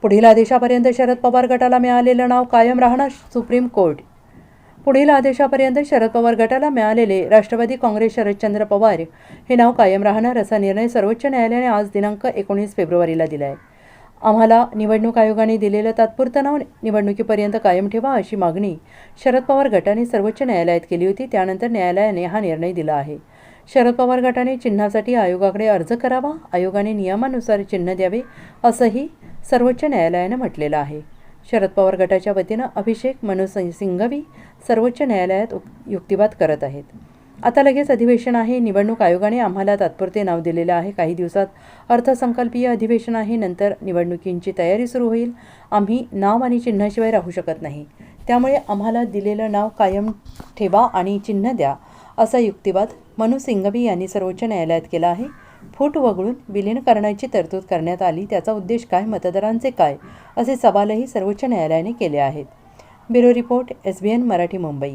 पुढील आदेशापर्यंत शरद पवार गटाला मिळालेलं नाव कायम राहणार सुप्रीम कोर्ट। पुढील आदेशापर्यंत शरद पवार गटाला मिळालेले राष्ट्रवादी काँग्रेस शरदचंद्र पवार हे नाव कायम राहणार असा निर्णय सर्वोच्च न्यायालयाने आज दिनांक 19 फेब्रुवारीला दिला आहे। आम्हाला निवडणूक आयोगाने दिलेलं तात्पुरतं नाव निवडणुकीपर्यंत कायम ठेवा अशी मागणी शरद पवार गटाने सर्वोच्च न्यायालयात केली होती। त्यानंतर न्यायालयाने हा निर्णय दिला आहे। शरद पवार गटाने चिन्हासाठी आयोगाकडे अर्ज करावा, आयोगाने नियमानुसार चिन्ह द्यावे असंही सर्वोच्च न्यायालयाने म्हटलेलं आहे। शरद पवार गटाच्या वतीनं अभिषेक मनु सिंघवी सर्वोच्च न्यायालयात युक्तिवाद करत आहेत। आता लगेच अधिवेशन आहे, निवडणूक आयोगाने आम्हाला तात्पुरते नाव दिलेलं आहे, काही दिवसात अर्थसंकल्पीय अधिवेशन आहे, नंतर निवडणुकींची तयारी सुरू होईल। आम्ही नाव आणि चिन्हाशिवाय राहू शकत नाही, त्यामुळे आम्हाला दिलेलं नाव कायम ठेवा आणि चिन्ह द्या असा युक्तिवाद मनु सिंघवी यांनी सर्वोच्च न्यायालयात केला आहे। फूट वगळून विलीन करण्याची तरतूद करण्यात आली, त्याचा उद्देश काय, मतदारांचे काय असे सवालही सर्वोच्च न्यायालयाने केले आहेत। Bureau report, SBN Marathi, Mumbai.